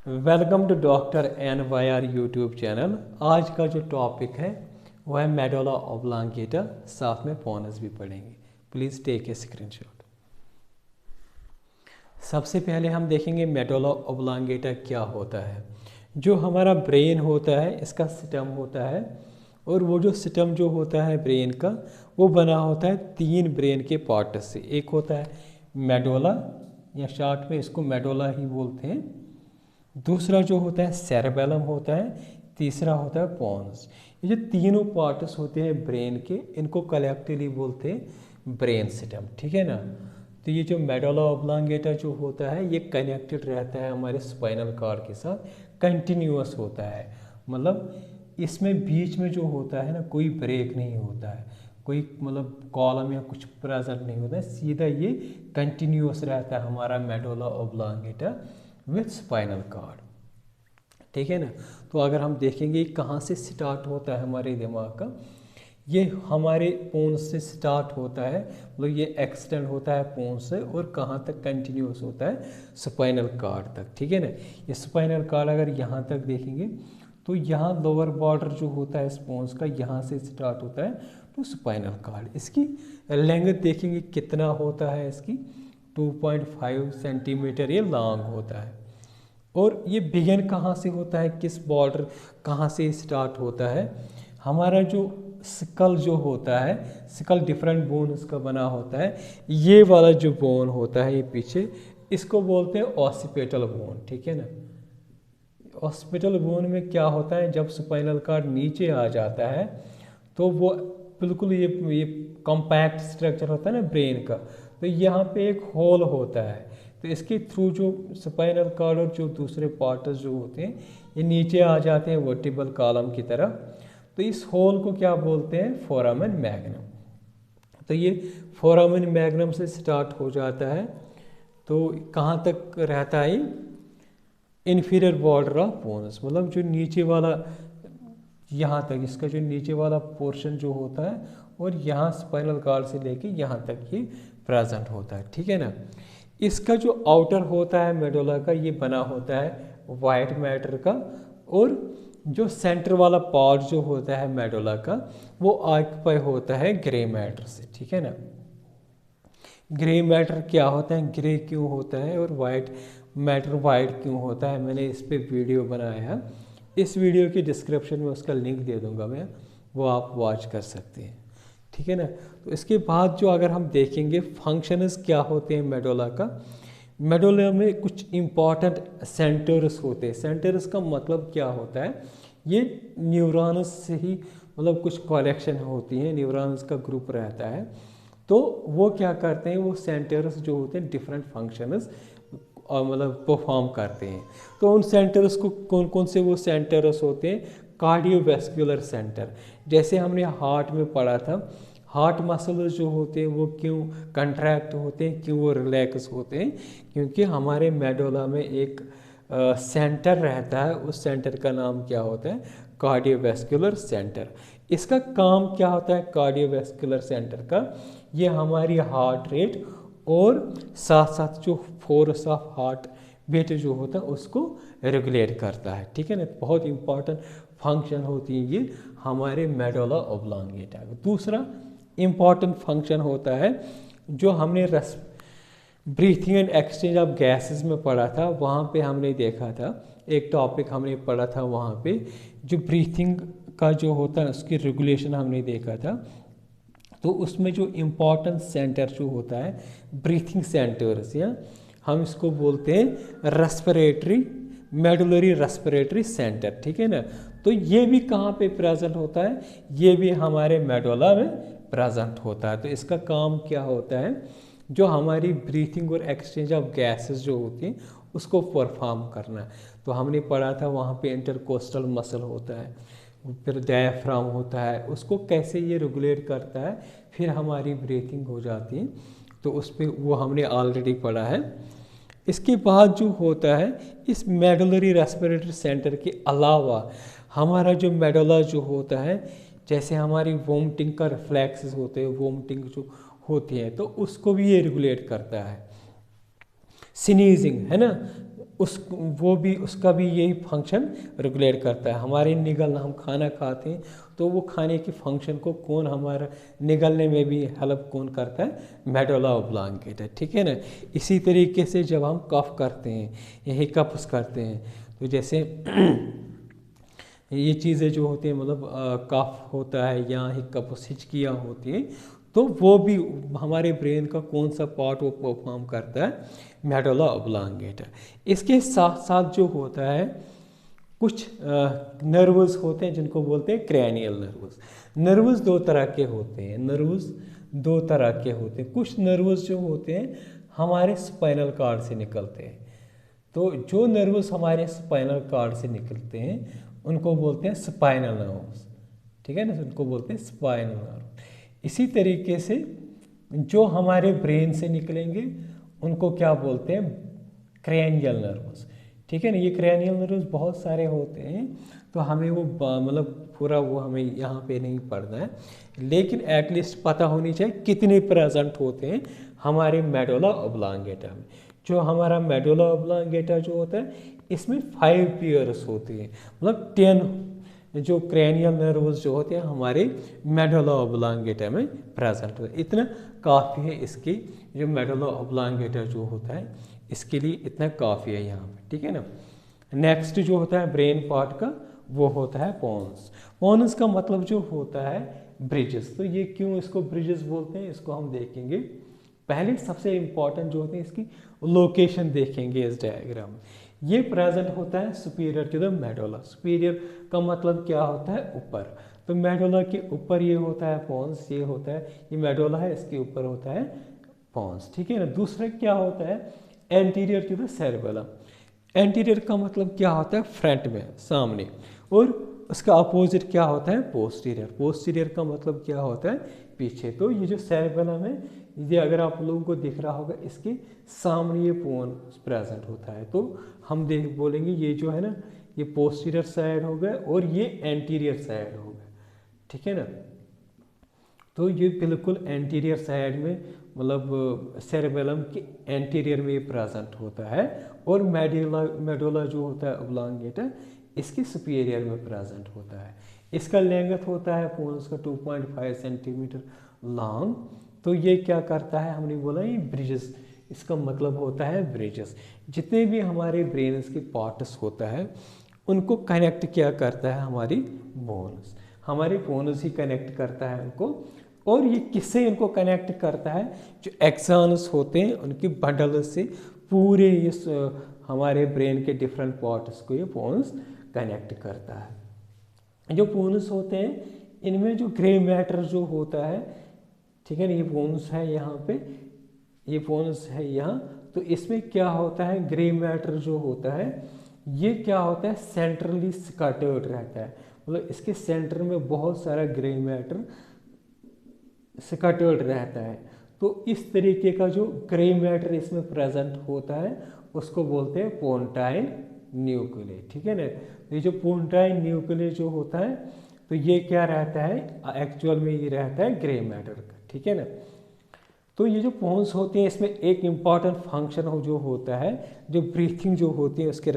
Welcome to doctor N Y R YouTube channel. आज का जो टॉपिक है वह है मेडुला ऑब्लांगेटा, साथ में पोनस भी पढ़ेंगे। Please take a screenshot. सबसे पहले हम देखेंगे मेडुला ऑब्लांगेटा क्या होता है। जो हमारा ब्रेन होता है इसका सिस्टम होता है, और वो जो सिस्टम जो होता है ब्रेन का वो बना होता है तीन ब्रेन के पार्ट से। एक होता है मेडुला, या शॉर्ट में इसको मेडुला ही बोलते हैं। दूसरा जो होता है सेरेबेलम होता है। तीसरा होता है पोन्स। ये जो तीनों पार्ट्स होते हैं ब्रेन के, इनको कलेक्टिवली बोलते हैं ब्रेन सिस्टम। ठीक है ना। तो ये जो मेडुला ऑब्लांगेटा जो होता है ये कनेक्टेड रहता है हमारे स्पाइनल कॉर्ड के साथ, कंटिन्यूअस होता है। मतलब इसमें बीच में जो होता है ना, कोई ब्रेक नहीं होता है, कोई मतलब कॉलम या कुछ प्रेजेंट नहीं होता है, सीधा ये कंटिन्यूअस रहता है हमारा medulla oblongata with spinal cord. ठीक है ना। तो अगर हम देखेंगे कहाँ से स्टार्ट होता है हमारे दिमाग का, ये हमारे पोन्स से स्टार्ट होता है, मतलब ये एक्सटेंड होता है पोन्स से, और कहाँ तक कंटिन्यूस होता है स्पाइनल कॉर्ड तक। ठीक है ना। ये स्पाइनल कॉर्ड अगर यहाँ तक देखेंगे तो यहाँ लोअर बॉर्डर जो होता है स्पोन्स का यहाँ से स्टार्ट होता है तो स्पाइनल कॉर्ड। इसकी लेंथ देखेंगे कितना होता है, इसकी 2.5 सेंटीमीटर ये लॉन्ग होता है। और ये बिगिन कहाँ से होता है, किस बॉर्डर कहाँ से स्टार्ट होता है। हमारा जो स्कल जो होता है, स्कल डिफरेंट बोन इसका बना होता है। ये वाला जो बोन होता है ये पीछे, इसको बोलते हैं ऑसिपिटल बोन। ठीक है ना। ऑसिपिटल बोन में क्या होता है, जब स्पाइनल कॉर्ड नीचे आ जाता है तो वो बिल्कुल ये कॉम्पैक्ट स्ट्रक्चर होता है ना ब्रेन का, तो यहाँ पे एक होल होता है। तो इसके थ्रू जो स्पाइनल कॉर्ड और जो दूसरे पार्ट्स जो होते हैं ये नीचे आ जाते हैं वर्टिब्रल कॉलम की तरफ। तो इस होल को क्या बोलते हैं, फोरामेन मैग्नम। तो ये फोरामेन मैग्नम से स्टार्ट हो जाता है, तो कहाँ तक रहता है, इन्फीरियर बॉर्डर ऑफ पोन्स, मतलब जो नीचे वाला यहाँ तक, इसका जो नीचे वाला पोर्शन जो होता है, और यहाँ स्पाइनल कॉर्ड से लेके यहाँ तक ये प्रेजेंट होता है। ठीक है ना। इसका जो आउटर होता है मेडुला का, ये बना होता है वाइट मैटर का, और जो सेंटर वाला पार्ट जो होता है मेडुला का वो ऑक्यूपाई होता है ग्रे मैटर से। ठीक है ना। ग्रे मैटर क्या होता है, ग्रे क्यों होता है, और वाइट मैटर वाइट क्यों होता है, मैंने इस पर वीडियो बनाया है। इस वीडियो की डिस्क्रिप्शन में उसका लिंक दे दूंगा मैं, वो आप वॉच कर सकते हैं। ठीक है ना। तो इसके बाद जो अगर हम देखेंगे फंक्शंस क्या होते हैं मेडुला का, मेडुला में कुछ इम्पॉर्टेंट सेंटर्स होते हैं। सेंटर्स का मतलब क्या होता है, ये न्यूरॉन्स से ही मतलब कुछ कलेक्शन होती हैं, न्यूरॉन्स का ग्रुप रहता है। तो वो क्या करते हैं, वो सेंटर्स जो होते हैं डिफरेंट फंक्शंस मतलब परफॉर्म करते हैं। तो उन सेंटर्स को कौन कौन से वो सेंटर्स होते हैं, कार्डियोवैस्कुलर सेंटर। जैसे हमने हार्ट में पढ़ा था, हार्ट मसल्स जो होते हैं वो क्यों कंट्रैक्ट होते हैं, क्यों वो रिलैक्स होते हैं, क्योंकि हमारे मेडुला में एक सेंटर रहता है, उस सेंटर का नाम क्या होता है, कार्डियोवैस्कुलर सेंटर। इसका काम क्या होता है कार्डियोवैस्कुलर सेंटर का, ये हमारी हार्ट रेट और साथ साथ जो फोर्स ऑफ हार्ट बीट जो होता है उसको रेगुलेट करता है। ठीक है ना। बहुत इंपॉर्टेंट फंक्शन होती है ये हमारे मेडुला ऑब्लांगेटा का। दूसरा इम्पॉर्टेंट फंक्शन होता है जो हमने breathing and exchange of gases में पढ़ा था, वहाँ पे हमने देखा था, एक टॉपिक हमने पढ़ा था वहाँ पे, जो ब्रीथिंग का जो होता है उसकी रेगुलेशन हमने देखा था। तो उसमें जो इम्पॉर्टेंट सेंटर जो होता है ब्रीथिंग सेंटर्स, या हम इसको बोलते हैं रेस्पिरेटरी मेडुलरी रेस्पिरेटरी सेंटर। ठीक है ना। तो ये भी कहाँ पे प्रेजेंट होता है, ये भी हमारे मेडुला में प्रेजेंट होता है। तो इसका काम क्या होता है, जो हमारी ब्रीथिंग और एक्सचेंज ऑफ गैसेस जो होती हैं उसको परफॉर्म करना। तो हमने पढ़ा था वहाँ पे इंटरकोस्टल मसल होता है, फिर डायफ्राम होता है, उसको कैसे ये रेगुलेट करता है, फिर हमारी ब्रीथिंग हो जाती है। तो उस पर वो हमने ऑलरेडी पढ़ा है। इसके बाद जो होता है, इस मेडुलरी रेस्पिरेटरी सेंटर के अलावा हमारा जो मेडुला जो होता है, जैसे हमारी वोमिटिंग का रिफ्लेक्सेस होते हैं, वोमिटिंग जो होती है तो उसको भी ये रेगुलेट करता है। स्नीजिंग है ना, उस वो भी उसका भी यही फंक्शन रेगुलेट करता है। हमारे निगलना, हम खाना खाते हैं तो वो खाने की फंक्शन को कौन हमारा निगलने में भी हेल्प कौन करता है, मेडुला ऑब्लांगेटा, ठीक है ना। इसी तरीके से जब हम कफ करते हैं या हिकअप्स करते हैं तो जैसे ये चीज़ें जो होती हैं मतलब कफ होता है या हिकअप्स हिचकियाँ होती हैं तो वो भी हमारे ब्रेन का कौन सा पार्ट वो परफॉर्म करता है, मेडुला ऑब्लांगेटा। इसके साथ साथ जो होता है कुछ नर्व्स होते हैं जिनको बोलते हैं क्रैनियल नर्व्स। नर्व्स दो तरह के होते हैं, नर्व्स दो तरह के होते हैं। कुछ नर्व्स जो होते हैं हमारे स्पाइनल कॉर्ड से निकलते हैं, तो जो नर्व्स हमारे स्पाइनल कॉर्ड से निकलते हैं उनको बोलते हैं स्पाइनल नर्व्स, ठीक है ना, उनको बोलते हैं स्पाइनल नर्व। इसी तरीके से जो हमारे ब्रेन से निकलेंगे उनको क्या बोलते हैं, क्रैनियल नर्व्स, ठीक है ना। ये क्रैनियल नर्व्स बहुत सारे होते हैं तो हमें वो मतलब पूरा वो हमें यहाँ पे नहीं पढ़ना है, लेकिन एटलीस्ट पता होनी चाहिए कितने प्रेजेंट होते हैं हमारे मेडुला ऑब्लांगेटा में। जो हमारा मेडुला ऑब्लांगेटा जो होता है इसमें 5 पेयर्स होते हैं, मतलब 10 जो क्रैनियल नर्व्स जो होते हैं हमारे मेडुला ऑब्लांगेटा में प्रेजेंट होते हैं। इतना काफ़ी है इसकी, जो मेडुला ऑब्लांगेटा जो होता है इसके लिए इतना काफ़ी है यहाँ पे, ठीक है ना। नेक्स्ट जो होता है ब्रेन पार्ट का वो होता है पोन्स। पोन्स का मतलब जो होता है ब्रिजेस। तो ये क्यों इसको ब्रिजेस बोलते हैं इसको हम देखेंगे। पहले सबसे इम्पॉर्टेंट जो होती है इसकी लोकेशन देखेंगे इस डायग्राम में। ये प्रेजेंट होता है superior to the medulla. Superior का मतलब क्या होता है, ऊपर। तो मेडुला के ऊपर ये होता है पोन्स, ये होता है, ये मेडुला है, इसके ऊपर होता है पोन्स, ठीक है ना। दूसरा क्या होता है, anterior to the cerebellum. Anterior का मतलब क्या होता है, फ्रंट में, सामने। और उसका अपोजिट क्या होता है, पोस्टीरियर। पोस्टीरियर का मतलब क्या होता है, पीछे। तो ये जो सेरेबेलम है ये अगर आप लोगों को दिख रहा होगा इसके सामने ये पोन प्रेजेंट होता है। तो हम बोलेंगे ये जो है ना ये पोस्टीरियर साइड हो गया और ये एंटीरियर साइड हो गया, ठीक है ना। तो ये बिल्कुल एंटीरियर साइड में मतलब सेरेबेलम के एंटीरियर में ये प्रेजेंट होता है। और मेडुला जो होता है ऑब्लांगेटा इसके सुपीरियर में प्रेजेंट होता है। इसका लेंथ होता है पोन्स का 2.5 सेंटीमीटर लॉन्ग। तो ये क्या करता है, हमने बोला ये ब्रिजेस, इसका मतलब होता है ब्रिजेस। जितने भी हमारे ब्रेन के पार्ट्स होता है उनको कनेक्ट क्या करता है, हमारी बोन्स, हमारे बोन्स ही कनेक्ट करता है उनको। और ये किससे इनको कनेक्ट करता है, जो एक्सॉन्स होते हैं उनकी बंडल से पूरे इस हमारे ब्रेन के डिफरेंट पार्ट्स को ये बोन्स कनेक्ट करता है। जो बोन्स होते हैं इनमें जो ग्रे मैटर जो होता है, ठीक है ना, ये बोन्स है यहाँ पे, ये बोन्स है यहाँ। तो इसमें क्या होता है, ग्रे मैटर जो होता है ये क्या होता है, सेंट्रली स्कैटर्ड रहता है। मतलब इसके सेंटर में बहुत सारा ग्रे मैटर स्कैटर्ड रहता है। तो इस तरीके का जो ग्रे मैटर इसमें प्रेजेंट होता है उसको बोलते हैं पोन्टाइन न्यूक्लियस, ठीक है ना। ये जो पोन्टाइन न्यूक्लियस जो होता है तो ये क्या रहता है, एक्चुअल में ये रहता है ग्रे मैटर का, ठीक है ना। तो ये जो पोन्स होते हैं इसमें एक इम्पॉर्टेंट फंक्शन हो जो होता है, जो ब्रीथिंग जो होती है उसके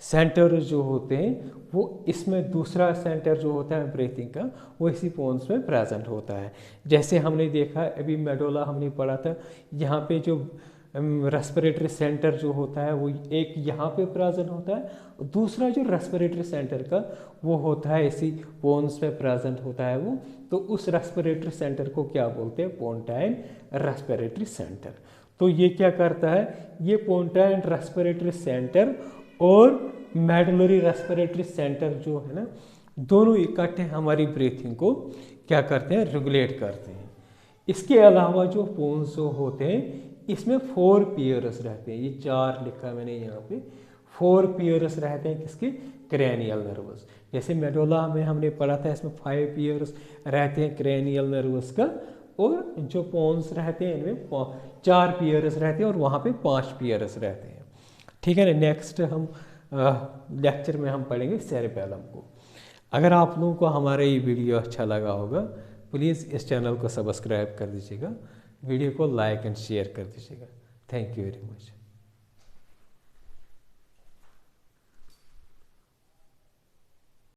सेंटर जो होते हैं वो इसमें दूसरा सेंटर जो होता है ब्रीथिंग का वो इसी पोन्स में प्रेजेंट होता है। जैसे हमने देखा अभी मेडुला हमने पढ़ा था, यहाँ पे जो रेस्पिरेटरी सेंटर जो होता है वो एक यहाँ पे प्रेजेंट होता है, और दूसरा जो रेस्पिरेटरी सेंटर का वो होता है इसी पोन्स में प्रेजेंट होता है वो। तो उस रेस्पिरेटरी सेंटर को क्या बोलते हैं, पोन्टाइन रेस्पिरेटरी सेंटर। तो ये क्या करता है, ये पोन्टाइन रेस्पिरेटरी सेंटर और मेडुलरी रेस्पिरेटरी सेंटर जो है ना दोनों इकट्ठे हमारी ब्रीथिंग को क्या करते हैं, रेगुलेट करते हैं। इसके अलावा जो पोन्स जो होते हैं इसमें 4 पेयर्स रहते हैं, ये 4 लिखा मैंने यहाँ पे, 4 पेयर्स रहते हैं किसके, क्रैनियल नर्वस। जैसे मेडुला में हमने पढ़ा था इसमें 5 पेयर्स रहते हैं क्रैनियल नर्वस का, और जो पोन्स रहते हैं इनमें 4 पेयर्स रहते हैं और वहाँ पे 5 पेयर्स रहते हैं, ठीक है ना। नेक्स्ट हम लेक्चर में हम पढ़ेंगे सेरेबेलम को। अगर आप लोगों को हमारा ये वीडियो अच्छा लगा होगा प्लीज़ इस चैनल को सब्सक्राइब कर दीजिएगा, वीडियो को लाइक एंड शेयर कर दीजिएगा। Thank you very much.